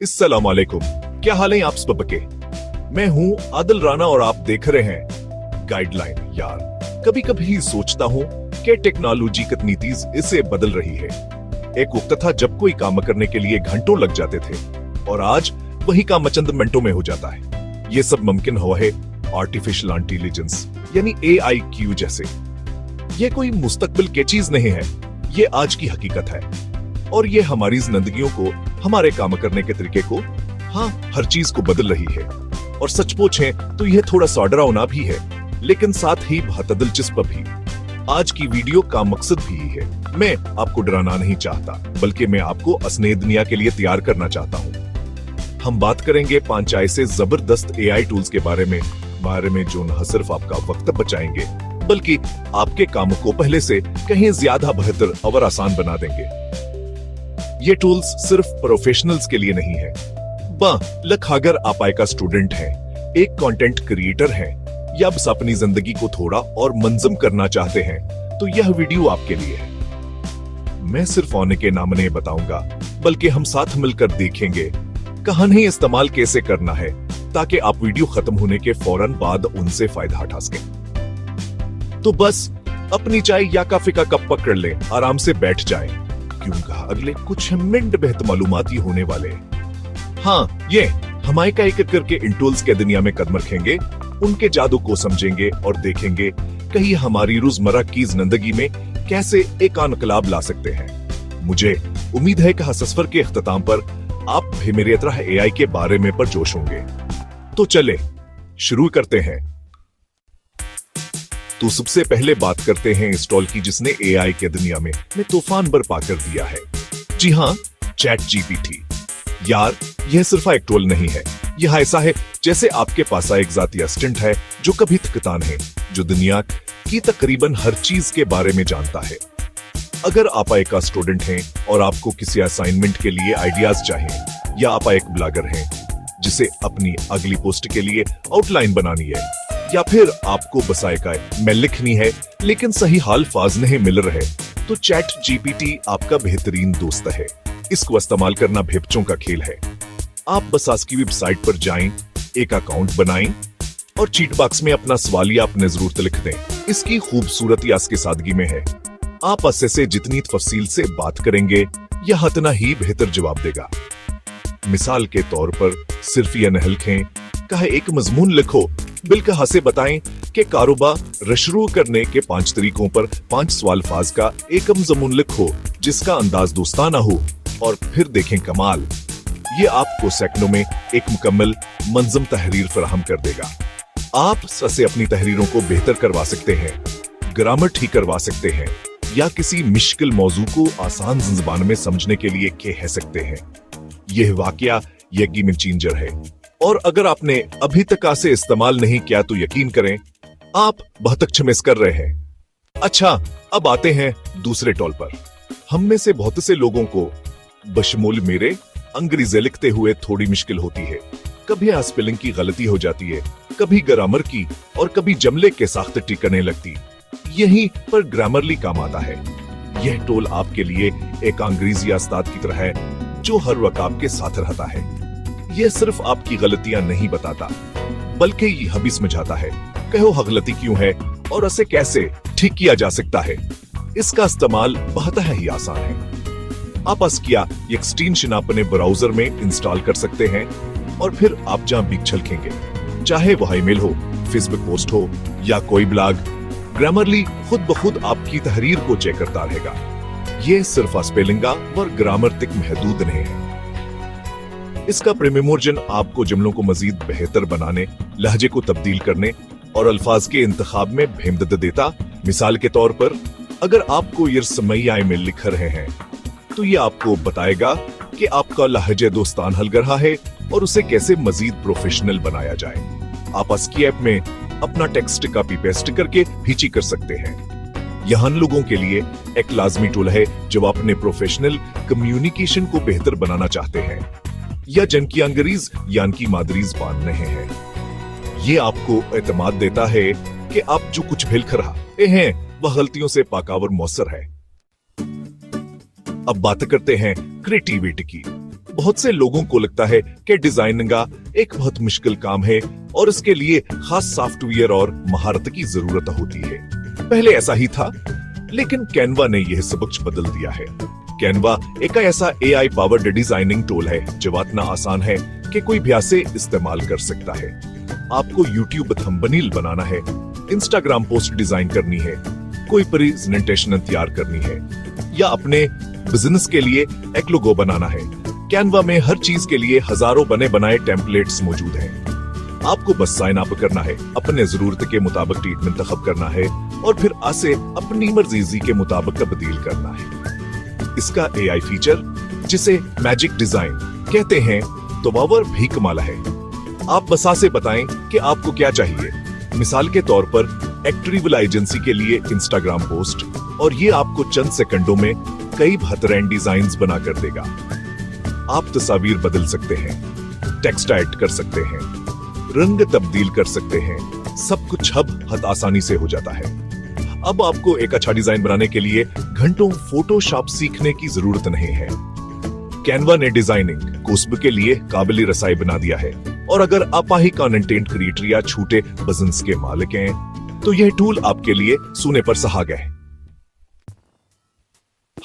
अस्सलाम वालेकुम। क्या हाल है आप सब के? मैं हूं आदिल राना और आप देख रहे हैं गाइडलाइन। यार कभी कभी सोचता हूं कि टेक्नोलॉजी कितनी तेज इसे बदल रही है। एक वक्त था जब कोई काम करने के लिए घंटों लग जाते थे और आज वही काम चंद मिनटों में हो जाता है। ये सब मुमकिन हुआ है आर्टिफिशियल इंटेलिजेंस यानी एआई की वजह से। ये कोई मुस्तकबिल की चीज नहीं है, ये आज की हकीकत है और ये हमारी जिंदगियों को, हमारे काम करने के तरीके को, हर चीज को बदल रही है। और सच पूछें तो यह थोड़ा सा डरावना भी है, लेकिन साथ ही बहुत दिलचस्प भी। आज की वीडियो का मकसद भी है, मैं आपको डराना नहीं चाहता, बल्कि मैं आपको असली दुनिया के लिए तैयार करना चाहता हूँ। हम बात करेंगे 5 ऐसे जबरदस्त एआई टूल्स के बारे में जो न सिर्फ आपका वक्त बचाएंगे, बल्कि आपके काम को पहले से कहीं ज्यादा बेहतर और आसान बना देंगे। ये टूल्स सिर्फ प्रोफेशनल्स के लिए नहीं है, बल्कि अगर आप एक स्टूडेंट हैं, एक कंटेंट क्रिएटर हैं, या बस अपनी जिंदगी को थोड़ा और मंजम करना चाहते हैं, तो यह वीडियो आपके लिए है। मैं सिर्फ आने के नाम नहीं बताऊंगा, बल्कि हम साथ मिलकर देखेंगे कहानी इस्तेमाल कैसे करना है, ताकि आप वीडियो खत्म होने के फौरन बाद उनसे फायदा उठा सकें। तो बस अपनी चाय या कॉफी का कप पकड़ लें, आराम से बैठ जाएं, क्योंकि अगले कुछ मिनट बेहद मालूमाती होने वाले हैं। ये हम एक एक करके इन टूल्स के दुनिया में कदम रखेंगे, उनके जादू को समझेंगे और देखेंगे कहीं हमारी रोजमर्रा की जिंदगी में कैसे एक इनकलाब ला सकते हैं। मुझे उम्मीद है कि सफर के इख्तिताम पर आप भी मेरी तरह एआई के बारे में परजोश होंगे। तो चले शुरू करते हैं। तो सबसे पहले बात करते हैं इंस्टॉल की, जिसने एआई के दुनिया में तूफान बर्पा कर दिया है। जी हाँ, चैट जीपीटी। यार यह सिर्फ एक टूल नहीं है, यह ऐसा है जैसे आपके पास एक जाती असिस्टेंट है जो कभी थकता नहीं, जो दुनिया की तकरीबन हर चीज के बारे में जानता है। अगर आप एक स्टूडेंट हैं और आपको किसी असाइनमेंट के लिए आइडियाज चाहिए, या आप एक ब्लॉगर हैं जिसे अपनी अगली पोस्ट के लिए आउटलाइन बनानी है, या फिर आपको बसायका मेल लिखनी है लेकिन सही अल्फाज नहीं मिल रहे, तो चैट जीपीटी आपका बेहतरीन दोस्त है। इसको इस्तेमाल करना भेपचों का खेल है। आप बस इसकी वेबसाइट पर जाएं, एक अकाउंट बनाएं और चीट बॉक्स में अपना सवाल या अपने जरूरत लिख दें। इसकी खूबसूरती इसकी सादगी में है। आप इससे से जितनी तफसील से बात करेंगे, यह उतना ही बेहतर जवाब देगा। मिसाल के तौर पर सिर्फ यह न लिखें, कहे एक मजमून लिखो, बिल्कुल हंसे बताएं कि कारोबार शुरू करने के 5 तरीकों पर 5 सवाल फाज का एक मजमून लिखो जिसका अंदाज दोस्ताना हो, और फिर देखें कमाल, ये आपको सेकंडों में एक मुकम्मल मंजम तहरीर फराहम कर देगा। आप से अपनी तहरीरों को बेहतर करवा सकते हैं, ग्रामर ठीक करवा सकते हैं, या किसी मुश्किल मौजू को आसान ज़बान में समझने के लिए कह सकते हैं। यह वाकया ये गेम चेंजर है, और अगर आपने अभी तक इसे इस्तेमाल नहीं किया तो यकीन करें आप बहुत अच्छा मिस कर रहे हैं। अच्छा, अब आते हैं दूसरे टूल पर। हम में से बहुत से लोगों को, बशमूल मेरे, अंग्रेजी लिखते हुए थोड़ी मुश्किल होती है। कभी स्पेलिंग की गलती हो जाती है, कभी ग्रामर की, और कभी जमले के साख्त टिकने लगती। यहीं पर ग्रामरली काम आता है। यह टूल आपके लिए एक अंग्रेजी उस्ताद की तरह है जो हर वक्त आपके साथ रहता है। यह सिर्फ आपकी गलतियां नहीं बताता, बल्कि यह भी समझाता है कहो गलती क्यों है और उसे कैसे ठीक किया जा सकता है। इसका इस्तेमाल बहुत ही आसान है। आप इसका एक्सटेंशन अपने ब्राउजर में इंस्टॉल कर सकते हैं, और फिर आप जहां भी छलकेंगे, चाहे वह ईमेल हो, फेसबुक पोस्ट हो, या कोई ब्लॉग, ग्रामरली खुद ब खुद आपकी तहरीर को चेक करता रहेगा। यह सिर्फ स्पेलिंग और ग्रामर तक महदूद नहीं है। इसका प्रीमियम वर्जन आपको जुमलों को मजीद बेहतर बनाने, लहजे को तब्दील करने और अल्फाज के इंतखाब में मदद देता। मिसाल के तौर पर, अगर आपको यरसमैया ईमेल लिख रहे हैं, तो ये आपको बताएगा कि आपका लहजे दोस्तान हल रहा है और उसे कैसे मजीद प्रोफेशनल बनाया जाए। आप इसकी ऐप में अपना टेक्स्ट कॉपी पेस्ट करके भीची कर सकते हैं। यह उन लोगों के लिए एक लाजमी टूल है जो अपने प्रोफेशनल कम्युनिकेशन को बेहतर बनाना चाहते हैं, या जिनकी अंग्रेज या उनकी मादरी ज़बान नहीं है। ये आपको एतमाद देता है कि आप जो कुछ भी लिख रहे हैं वह गलतियों से पाकावर मौसर है। अब बात करते हैं क्रिएटिविटी की। बहुत से लोगों को लगता है कि डिजाइनिंग एक बहुत मुश्किल काम है और इसके लिए खास सॉफ्टवेयर और महारत की जरूरत होती है। पहले ऐसा ही था, लेकिन कैनवा ने यह सब कुछ बदल दिया है। कैनवा एक ऐसा AI पावर्ड डिजाइनिंग टूल है जो इतना आसान है कि कोई भी इसे इस्तेमाल कर सकता है। आपको YouTube थंबनेल बनाना है, Instagram पोस्ट डिजाइन करनी है, कोई प्रेजेंटेशन तैयार करनी है या अपने बिजनेस के लिए एक लोगो बनाना है, कैनवा में हर चीज के लिए हजारों बने बनाए टेम्पलेट्स मौजूद हैं। आपको बस साइन अप करना है, अपने जरूरत के मुताबिक ट्रीट इंतखाब करना है और फिर आसे अपनी मर्जी के मुताबिक तब्दील करना है। इसका AI फीचर, जिसे मैजिक डिजाइन कहते हैं, तो वावर भी कमाल है। आप बस आसे बताएं कि आपको क्या चाहिए। मिसाल के तौर पर एक ट्रैवल एजेंसी के लिए इंस्टाग्राम पोस्ट, और ये आपको चंद सेकंडों में कई बेहतरीन डिजाइन्स बना कर देगा। आप तस्वीर बदल सकते हैं, टेक्स्ट ऐड कर सकते हैं, रंग तब्दील कर सकते हैं, सब कुछ अब बहुत आसानी से हो जाता है। अब आपको एक अच्छा डिजाइन बनाने के लिए घंटों फोटोशॉप सीखने की जरूरत नहीं है। कैनवा ने डिजाइनिंग कोस्ब के लिए काबिल रसाई बना दिया है, और अगर आप ही कंटेंट क्रिएटर या छोटे बिजनेस के मालिक हैं, तो यह टूल आपके लिए सुने पर सुहागा है।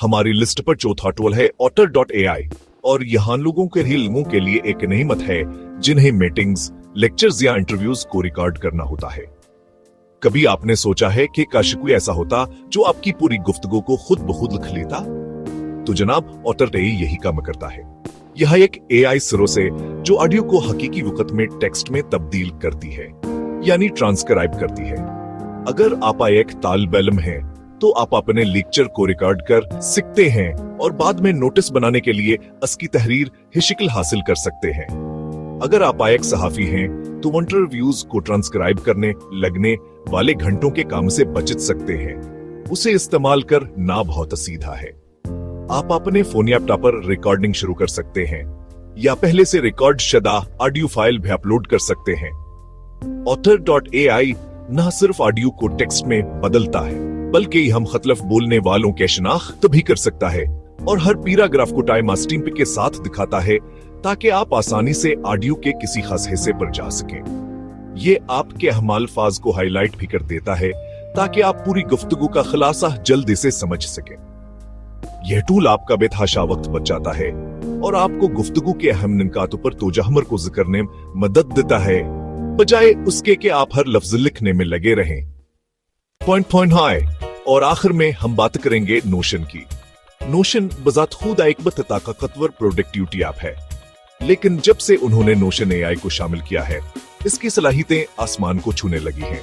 हमारी लिस्ट पर चौथा टूल है otter.ai, और यहाँ लोगों के इल्मों के लिए एक नेमत है जिन्हें मीटिंग्स, लेक्चर्स या इंटरव्यूज को रिकॉर्ड करना होता है। कभी आपने सोचा है कि काश कोई ऐसा होता जो आपकी पूरी गुफ्तगू को खुद ब खुद लिख लेता? तो जनाब, otter.ai यही काम करता है। यह एक AI सिरों से जो ऑडियो को हकीकी वक्त में टेक्स्ट में तब्दील करती है, यानी ट्रांसक्राइब करती है। अगर आप एक तालिब इल्म हैं, तो आप अपने लेक्चर को रिकॉर्ड कर सकते हैं और बाद में नोटिस बनाने के लिए इसकी तहरीर ही शक्ल हासिल कर सकते हैं। अगर आप एक सहाफी हैं, तो इंटरव्यूज को ट्रांसक्राइब करने लगने वाले घंटों के काम से बच सकते हैं। उसे इस्तेमाल कर ना बहुत सीधा है। आप अपने फोन या लैपटॉप पर रिकॉर्डिंग शुरू कर सकते हैं या पहले से रिकॉर्ड शुदा ऑडियो फाइल भी अपलोड कर सकते हैं। otter.ai न सिर्फ ऑडियो को टेक्स्ट में बदलता है, बल्कि हम खतलफ बोलने वालों के शनाख्त भी कर सकता है और हर पैराग्राफ को टाइम स्टैम्प के साथ दिखाता है, ताकि आप आसानी से ऑडियो के किसी खास हिस्से पर जा सकें। ये आपके अहम अल्फाज को हाईलाइट भी कर देता है, ताकि आप पूरी गुफ्तगू का खुलासा जल्दी से समझ सकें। यह टूल आपका बेतहाशा वक्त बचाता है और आपको गुफ्तगू के अहम निकातों पर तवज्जो मरकूज करने में मदद देता है, बजाय उसके कि आप हर लफ्ज लिखने में लगे रहें। Point high. और आखिर में हम बात करेंगे नोशन की। नोशन बजात खुद एक ताकतवर प्रोडक्टिविटी ऐप है, लेकिन जब से उन्होंने नोशन AI को शामिल किया है, इसकी सलाहियतें आसमान को छूने लगी हैं।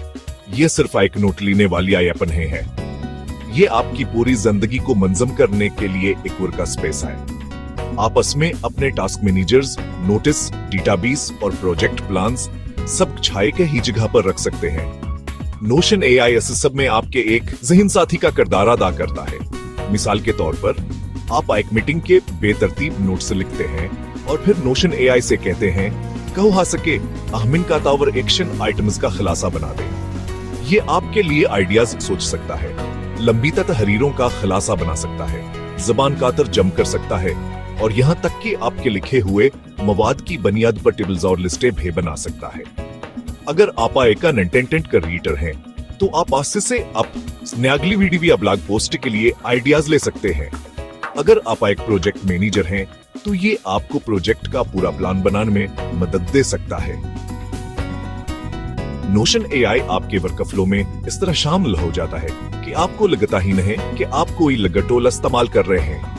ये सिर्फ एक नोट लेने वाली ऐप नहीं है, ये आपकी पूरी जिंदगी को मंजम करने के लिए एक वर्क स्पेस है। आपस में अपने टास्क मैनेजर्स, नोटिस, डेटाबेस और प्रोजेक्ट प्लान्स सब छाए के ही जगह पर रख सकते हैं। नोशन AI इस सब में आपके एक ज़हन साथी का किरदार अदा करता है। मिसाल के तौर पर, आप एक मीटिंग के बेतरतीब नोट्स लिखते हैं और फिर नोशन AI से कहते हैं, कहो हा सके अहमिन का तावर एक्शन आइटम्स का खुलासा बना दे। ये आपके लिए आइडियाज सोच सकता है, लंबी तहरीरों का खुलासा बना सकता है, जबान का तर्जम कर सकता है और यहाँ तक कि आपके लिखे हुए मवाद की बुनियाद पर टेबल्स और लिस्टें भी बना सकता है। अगर आप एक कंटेंट क्रिएटर हैं, तो आप आस्ते से अगली वीडियो या ब्लॉग पोस्ट के लिए आइडियाज ले सकते हैं। अगर आप एक प्रोजेक्ट मैनेजर हैं, तो ये आपको प्रोजेक्ट का पूरा प्लान बनाने में मदद दे सकता है। नोशन AI आपके वर्कफ्लो में इस तरह शामिल हो जाता है कि आपको लगता ही नहीं कि आप कोई लगटोल इस्तेमाल कर रहे हैं।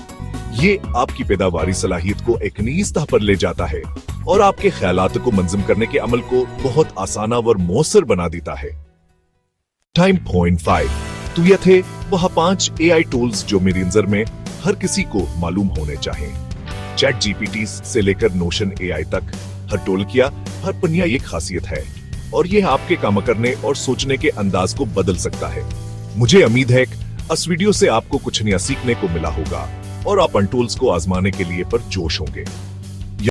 ये आपकी पैदावारी सलाहियत को एक नई सतह पर ले जाता है और आपके ख्यालात को मंजम करने के अमल को बहुत आसान और मौसर बना देता है। Time point 5। तो ये थे वह 5 AI टूल्स जो मेरी नजर में हर किसी को मालूम होने चाहिए। ChatGPT से लेकर नोशन AI तक हर टूल किया हर पनिया एक खासियत है और यह आपके काम करने और सोचने के अंदाज को बदल सकता है। मुझे उम्मीद है कि इस वीडियो से आपको कुछ नया सीखने को मिला होगा और आप इन टूल्स को आजमाने के लिए पर जोश होंगे।